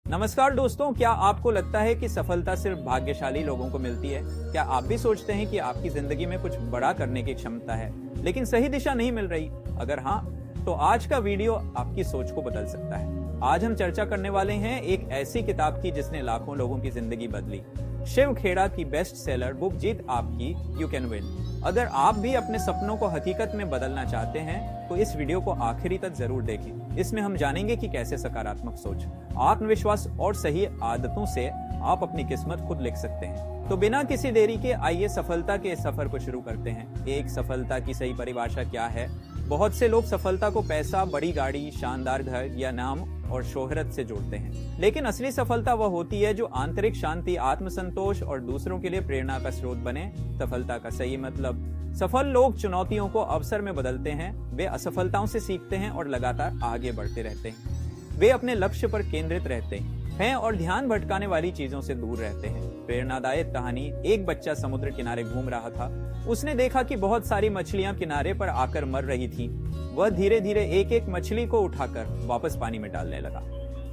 नमस्कार दोस्तों, क्या आपको लगता है कि सफलता सिर्फ भाग्यशाली लोगों को मिलती है? क्या आप भी सोचते हैं कि आपकी जिंदगी में कुछ बड़ा करने की क्षमता है, लेकिन सही दिशा नहीं मिल रही? अगर हाँ, तो आज का वीडियो आपकी सोच को बदल सकता है। आज हम चर्चा करने वाले हैं एक ऐसी किताब की जिसने लाखों लोगों की जिंदगी बदली। शिव खेड़ा की बेस्ट सेलर बुक जीत आपकी, यू कैन विन। अगर आप भी अपने सपनों को हकीकत में बदलना चाहते हैं तो इस वीडियो को आखिरी तक जरूर देखें। इसमें हम जानेंगे कि कैसे सकारात्मक सोच, आत्मविश्वास और सही आदतों से आप अपनी किस्मत खुद लिख सकते हैं। तो बिना किसी देरी के आइए सफलता के सफर को शुरू करते हैं। एक सफलता की सही परिभाषा क्या है? बहुत से लोग सफलता को पैसा, बड़ी गाड़ी, शानदार घर या नाम और शोहरत से जोड़ते हैं, लेकिन असली सफलता वह होती है जो आंतरिक शांति, आत्मसंतोष और दूसरों के लिए प्रेरणा का स्रोत बने। सफलता का सही मतलब: सफल लोग चुनौतियों को अवसर में बदलते हैं, वे असफलताओं से सीखते हैं और लगातार आगे बढ़ते रहते हैं। वे अपने लक्ष्य पर केंद्रित रहते हैं और ध्यान भटकाने वाली चीजों से दूर रहते हैं। प्रेरणादायक कहानी: एक बच्चा समुद्र किनारे घूम रहा था। उसने देखा कि बहुत सारी मछलियां किनारे पर आकर मर रही थी। वह धीरे धीरे एक एक मछली को उठाकर वापस पानी में डालने लगा।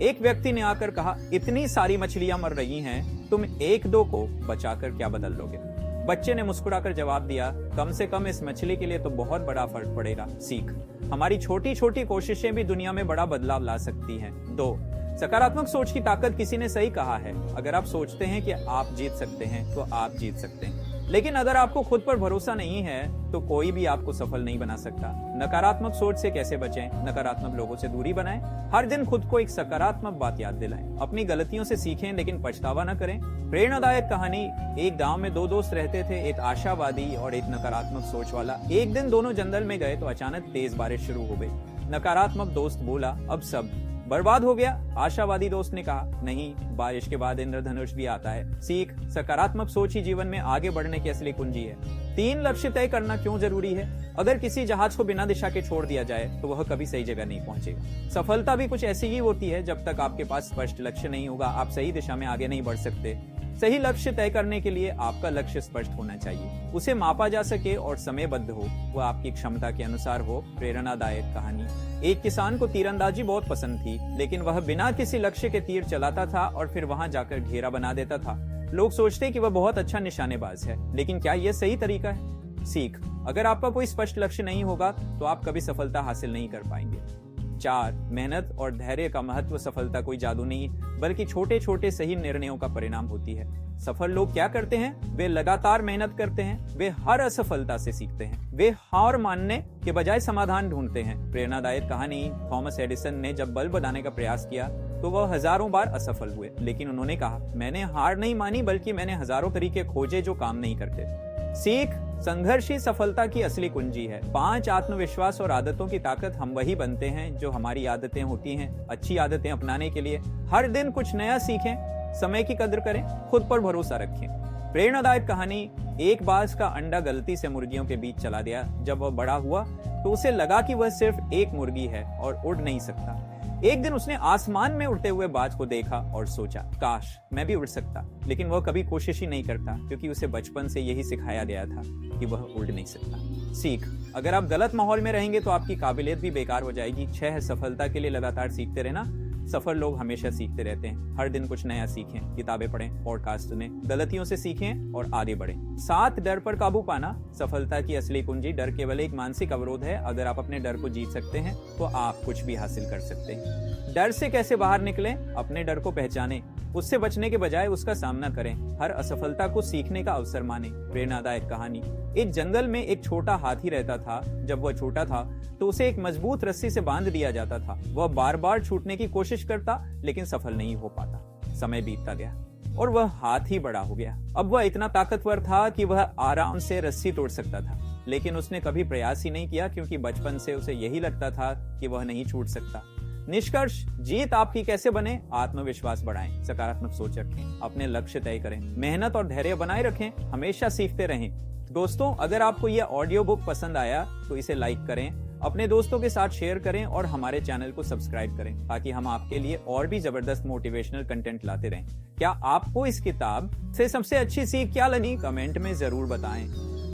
एक व्यक्ति ने आकर कहा, इतनी सारी मछलियां मर रही हैं, तुम एक दो को बचाकर क्या बदल लोगे? बच्चे ने मुस्कुराकर जवाब दिया, कम से कम इस मछली के लिए तो बहुत बड़ा फर्क पड़ेगा। सीख: हमारी छोटी छोटी कोशिशें भी दुनिया में बड़ा बदलाव ला सकती हैं। 2. सकारात्मक सोच की ताकत: किसी ने सही कहा है, अगर आप सोचते हैं कि आप जीत सकते हैं तो आप जीत सकते हैं, लेकिन अगर आपको खुद पर भरोसा नहीं है तो कोई भी आपको सफल नहीं बना सकता। नकारात्मक सोच से कैसे बचें? नकारात्मक लोगों से दूरी बनाएं। हर दिन खुद को एक सकारात्मक बात याद दिलाएं। अपनी गलतियों से सीखें लेकिन पछतावा न करें। प्रेरणादायक कहानी: एक गांव में दो दोस्त रहते थे, एक आशावादी और एक नकारात्मक सोच वाला। एक दिन दोनों जंगल में गए तो अचानक तेज बारिश शुरू हो गई। नकारात्मक दोस्त बोला, अब सब बर्बाद हो गया। आशावादी दोस्त ने कहा, नहीं, बारिश के बाद इंद्रधनुष भी आता है। सीख: सकारात्मक सोच ही जीवन में आगे बढ़ने की असली कुंजी है। 3. लक्ष्य तय करना क्यों जरूरी है? अगर किसी जहाज को बिना दिशा के छोड़ दिया जाए तो वह कभी सही जगह नहीं पहुंचेगा। सफलता भी कुछ ऐसी ही होती है। जब तक आपके पास स्पष्ट लक्ष्य नहीं होगा, आप सही दिशा में आगे नहीं बढ़ सकते। सही लक्ष्य तय करने के लिए आपका लक्ष्य स्पष्ट होना चाहिए, उसे मापा जा सके और समयबद्ध हो, वह आपकी क्षमता के अनुसार हो। प्रेरणादायक कहानी: एक किसान को तीरंदाजी बहुत पसंद थी, लेकिन वह बिना किसी लक्ष्य के तीर चलाता था और फिर वहां जाकर घेरा बना देता था। लोग सोचते कि वह बहुत अच्छा निशानेबाज है, लेकिन क्या यह सही तरीका है? सीख: अगर आपका कोई स्पष्ट लक्ष्य नहीं होगा तो आप कभी सफलता हासिल नहीं कर पाएंगे। 4. मेहनत और धैर्य का महत्व: सफलता कोई जादू नहीं, बल्कि छोटे छोटे सही निर्णयों का परिणाम होती है। सफल लोग क्या करते हैं? वे लगातार मेहनत करते हैं, वे हर असफलता से सीखते हैं, वे हार मानने के बजाय समाधान ढूंढते हैं। प्रेरणादायक कहानी: थॉमस एडिसन ने जब बल्ब बनाने का प्रयास किया तो वह हजारों बार असफल हुए, लेकिन उन्होंने कहा, मैंने हार नहीं मानी, बल्कि मैंने हजारों तरीके खोजे जो काम नहीं करते। सीख: संघर्ष ही सफलता की असली कुंजी है। 5. आत्मविश्वास और आदतों की ताकत: हम वही बनते हैं जो हमारी आदतें होती हैं। अच्छी आदतें अपनाने के लिए हर दिन कुछ नया सीखें, समय की कदर करें, खुद पर भरोसा रखें। प्रेरणादायक कहानी: एक बाज का अंडा गलती से मुर्गियों के बीच चला गया। जब वह बड़ा हुआ तो उसे लगा कि वह सिर्फ एक मुर्गी है और उड़ नहीं सकता। एक दिन उसने आसमान में उड़ते हुए बाज को देखा और सोचा, काश मैं भी उड़ सकता, लेकिन वह कभी कोशिश ही नहीं करता, क्योंकि उसे बचपन से यही सिखाया गया था कि वह उड़ नहीं सकता। सीख: अगर आप गलत माहौल में रहेंगे तो आपकी काबिलियत भी बेकार हो जाएगी। 6. सफलता के लिए लगातार सीखते रहना: सफल लोग हमेशा सीखते रहते हैं। हर दिन कुछ नया सीखें, किताबें पढ़ें, पॉडकास्ट सुनें, गलतियों से सीखें और आगे बढ़ें। 7. डर पर काबू पाना: सफलता की असली कुंजी डर केवल एक मानसिक अवरोध है। अगर आप अपने डर को जीत सकते हैं तो आप कुछ भी हासिल कर सकते हैं। डर से कैसे बाहर निकलें? अपने डर को पहचानें, उससे बचने के बजाय उसका सामना करें। हर असफलता को सीखने का अवसर मानें। प्रेरणादायक कहानी: एक जंगल में एक छोटा हाथी रहता था। जब वह छोटा था तो उसे एक मजबूत रस्सी से बांध दिया जाता था। वह बार बार छूटने की कोशिश करता, लेकिन सफल नहीं हो पाता। समय बीतता गया और वह हाथी बड़ा हो गया। अब वह इतना ताकतवर था कि वह आराम से रस्सी तोड़ सकता था, लेकिन उसने कभी प्रयास ही नहीं किया, क्योंकि बचपन से उसे यही लगता था कि वह नहीं छूट सकता। निष्कर्ष: जीत आपकी कैसे बने? आत्मविश्वास बढ़ाएं, सकारात्मक सोच रखें, अपने लक्ष्य तय करें, मेहनत और धैर्य बनाए रखें, हमेशा सीखते रहें। दोस्तों, अगर आपको यह ऑडियो बुक पसंद आया तो इसे लाइक करें, अपने दोस्तों के साथ शेयर करें और हमारे चैनल को सब्सक्राइब करें, ताकि हम आपके लिए और भी जबरदस्त मोटिवेशनल कंटेंट लाते रहें। क्या आपको इस किताब से सबसे अच्छी सीख क्या लगी? कमेंट में जरूर बताएं।